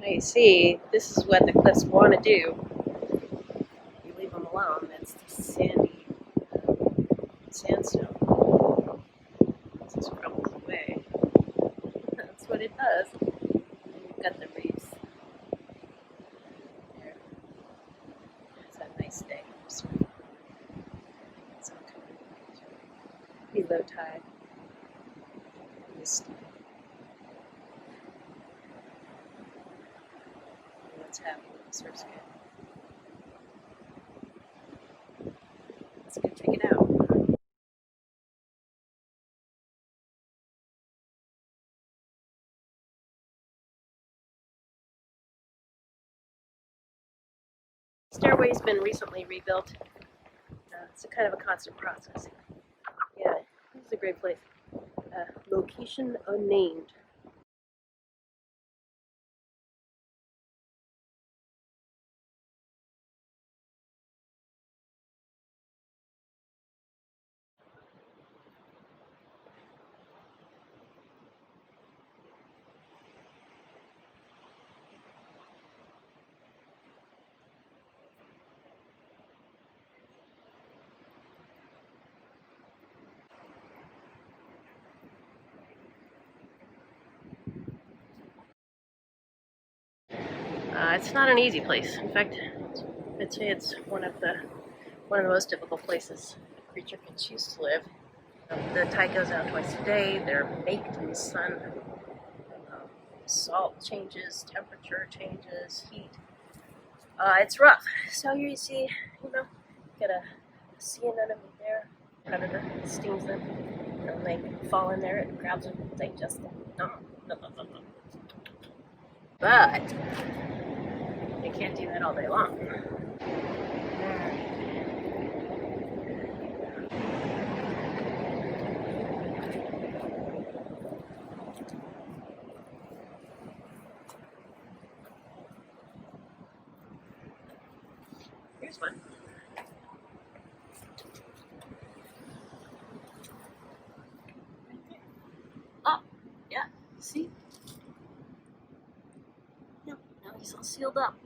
Now you see, this is what the cliffs want to do. You leave them alone. It's the sandy sandstone. It just crumbles away. That's what it does. And you've got the reefs. There. It's a nice day. It's be low tide. Misty. What's happening? The surf's good. Let's go check it out. Stairway's been recently rebuilt. It's a kind of a constant process. Yeah, this is a great place. Location unnamed. It's not an easy place. In fact, I'd say it's one of the most difficult places a creature can choose to live. The tide goes out twice a day. They're baked in the sun. Salt changes, temperature changes, heat. It's rough. So here you see, get a sea anemone there, predator stings them, and they fall in there and grabs them and digest them. No. But they can't do that all day long. Here's one. Oh, yeah, see? Now he's all sealed up,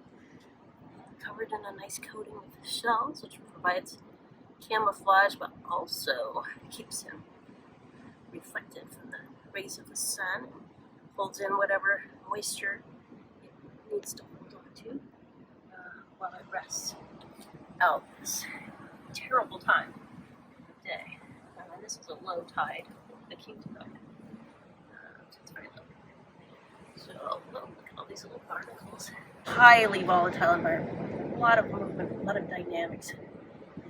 covered in a nice coating of shells, which provides camouflage, but also keeps him reflected from the rays of the sun, and holds in whatever moisture it needs to hold on to while it rests out this terrible time of the day. And this is a low tide, the king tide. So it's very low. So look at all these little barnacles. Highly volatile environment, a lot of movement, a lot of dynamics,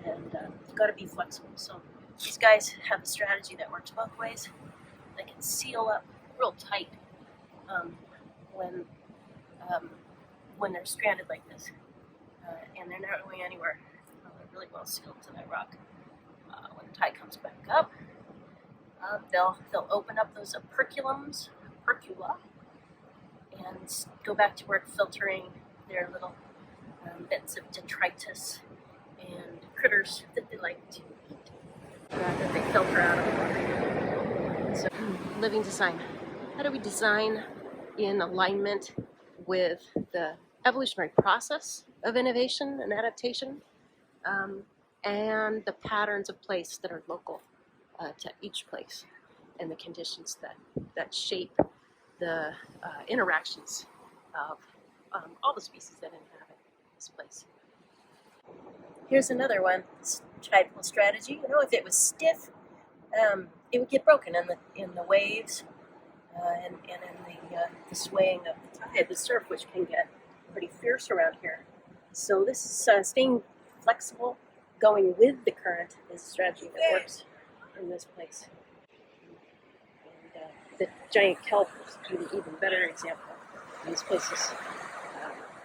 and you've got to be flexible. So these guys have a strategy that works both ways. They can seal up real tight when they're stranded like this, and they're not going anywhere. They're really well sealed to that rock. When the tide comes back up, they'll open up those operculums, opercula, and go back to work filtering their little bits of detritus and critters that they like to eat, that they filter out of the water. So, living design. How do we design in alignment with the evolutionary process of innovation and adaptation, and the patterns of place that are local to each place, and the conditions that shape the interactions of all the species that inhabit this place. Here's another one, this tidal strategy. If it was stiff, it would get broken in the waves and in the swaying of the tide, the surf, which can get pretty fierce around here. So this is staying flexible, going with the current, is a strategy that works in this place. And the giant kelp is an even better example. This place is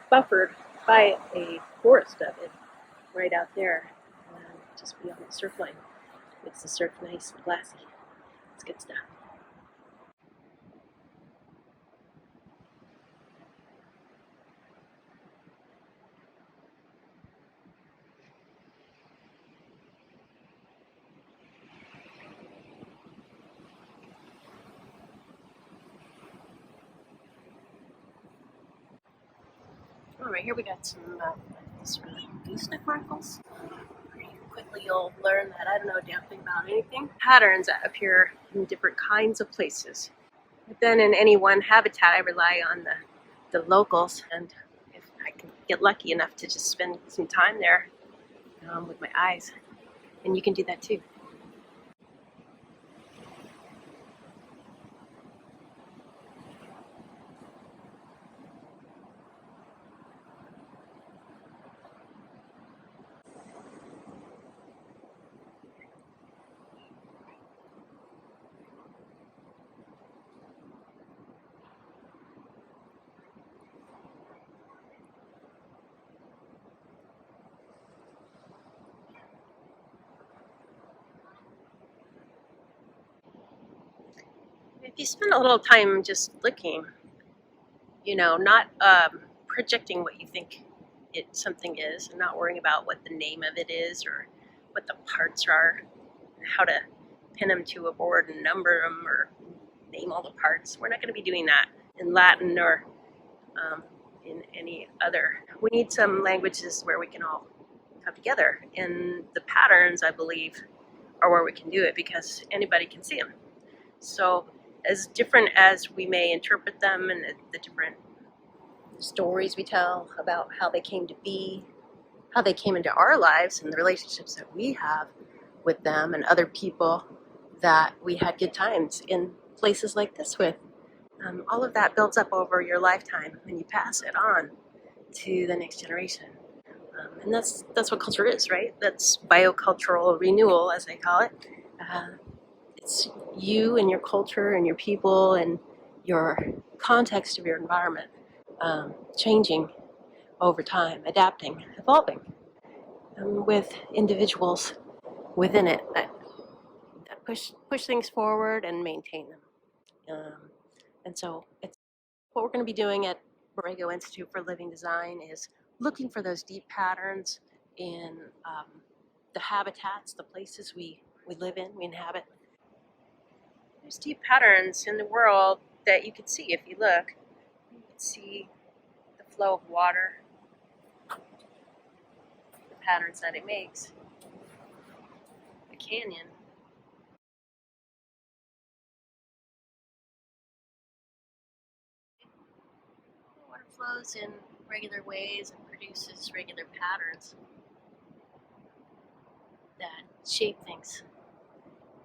buffered by a forest of it right out there, just beyond the surf line. Makes the surf nice and glassy. It's good stuff. Alright, here we got some sort of gooseneck markers. Pretty quickly you'll learn that I don't know a damn thing about anything. Patterns that appear in different kinds of places. But then in any one habitat I rely on the locals, and if I can get lucky enough to just spend some time there with my eyes, and you can do that too. If you spend a little time just looking, not projecting what you think something is, and not worrying about what the name of it is or what the parts are, how to pin them to a board and number them or name all the parts. We're not going to be doing that in Latin or in any other. We need some languages where we can all come together, and the patterns, I believe, are where we can do it because anybody can see them. So as different as we may interpret them and the different stories we tell about how they came to be, how they came into our lives and the relationships that we have with them and other people that we had good times in places like this with. All of that builds up over your lifetime and you pass it on to the next generation. And that's what culture is, right? That's biocultural renewal, as they call it. It's you and your culture and your people and your context of your environment changing over time, adapting, evolving, with individuals within it that push things forward and maintain them. And so it's what we're going to be doing at Borrego Institute for Living Design is looking for those deep patterns in the habitats, the places we live in, we inhabit. There's deep patterns in the world that you can see if you look. You can see the flow of water, the patterns that it makes, the canyon. Water flows in regular ways and produces regular patterns that shape things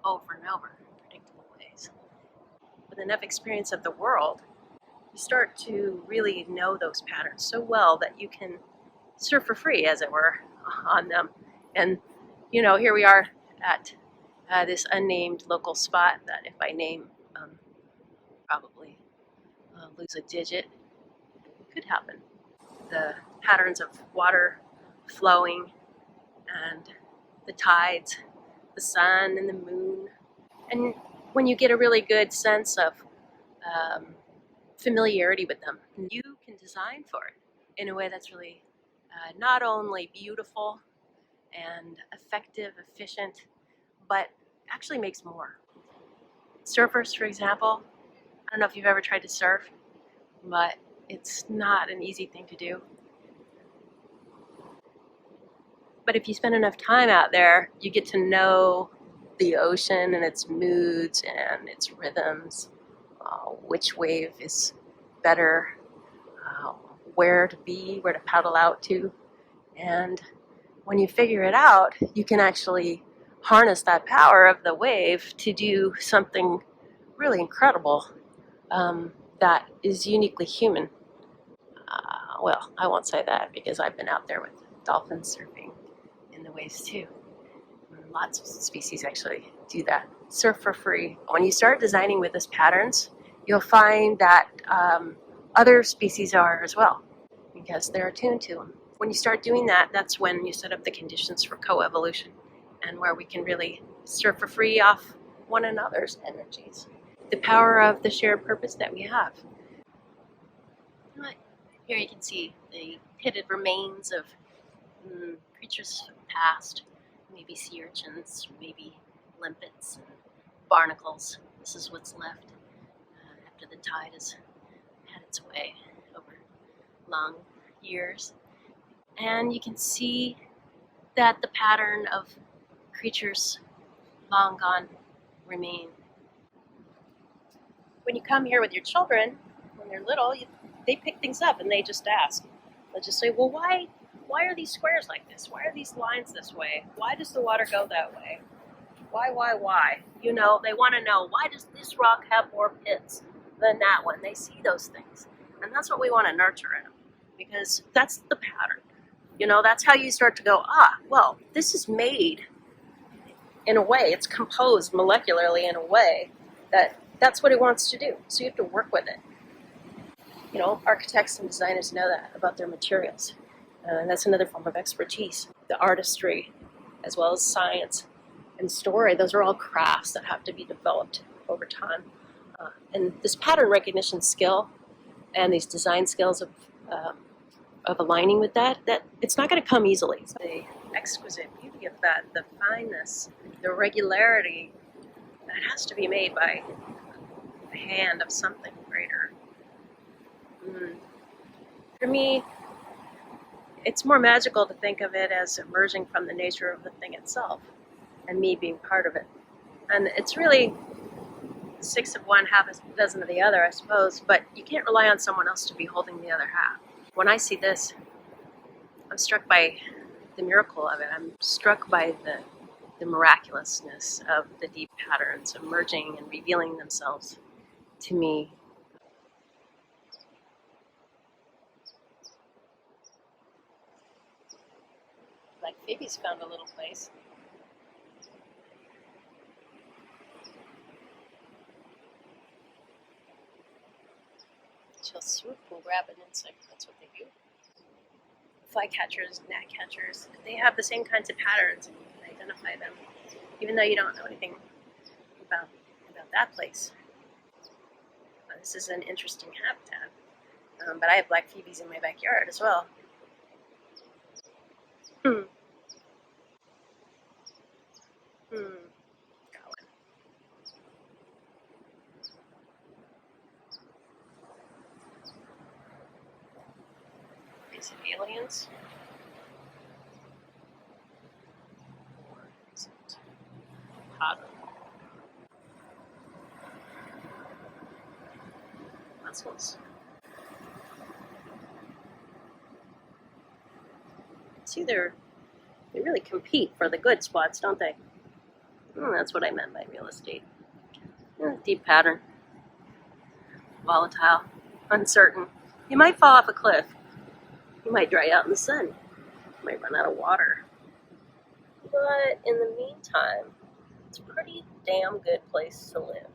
over and over in predictable ways. With enough experience of the world, you start to really know those patterns so well that you can surf for free, as it were, on them. And here we are at this unnamed local spot that if I name, probably lose a digit. It could happen. The patterns of water flowing and the tides, the sun and the moon. And when you get a really good sense of familiarity with them, you can design for it in a way that's really not only beautiful and effective, efficient, but actually makes more. Surfers, for example, I don't know if you've ever tried to surf, but it's not an easy thing to do. But if you spend enough time out there, you get to know the ocean and its moods and its rhythms, which wave is better, where to be, where to paddle out to. And when you figure it out, you can actually harness that power of the wave to do something really incredible that is uniquely human. Well, I won't say that because I've been out there with dolphins surfing in the waves too. Lots of species actually do that. Surf for free. When you start designing with these patterns, you'll find that other species are as well because they're attuned to them. When you start doing that, that's when you set up the conditions for coevolution and where we can really surf for free off one another's energies. The power of the shared purpose that we have. Here you can see the pitted remains of creatures of the past, maybe sea urchins, maybe limpets and barnacles. This is what's left after the tide has had its way over long years. And you can see that the pattern of creatures long gone remain. When you come here with your children, when they're little, they pick things up and they just ask. They'll just say, well, why are these squares like this? Why are these lines this way? Why does the water go that way? Why? You know, they want to know, why does this rock have more pits than that one? They see those things. And that's what we want to nurture in them, because that's the pattern. You know, that's how you start to go, well, this is made in a way, it's composed molecularly in a way that's what it wants to do. So you have to work with it. You know, architects and designers know that about their materials. And that's another form of expertise. The artistry, as well as science and story, those are all crafts that have to be developed over time. And this pattern recognition skill and these design skills of aligning with that it's not going to come easily. The exquisite beauty of that, the fineness, the regularity, that has to be made by the hand of something greater. For me, it's more magical to think of it as emerging from the nature of the thing itself and me being part of it. And it's really 6 of one, half a dozen of the other, I suppose, but you can't rely on someone else to be holding the other half. When I see this, I'm struck by the miracle of it. I'm struck by the miraculousness of the deep patterns emerging and revealing themselves to me. Like Phoebe's found a little place. She'll swoop and grab an insect. That's what they do. Flycatchers, gnatcatchers, they have the same kinds of patterns, and you can identify them, even though you don't know anything about that place. This is an interesting habitat, but I have black phoebes in my backyard as well. Got one. Is it aliens? Or is it positive? Muscles. See, they really compete for the good spots, don't they? That's what I meant by real estate. Deep pattern. Volatile. Uncertain. You might fall off a cliff. You might dry out in the sun. You might run out of water. But in the meantime, it's a pretty damn good place to live.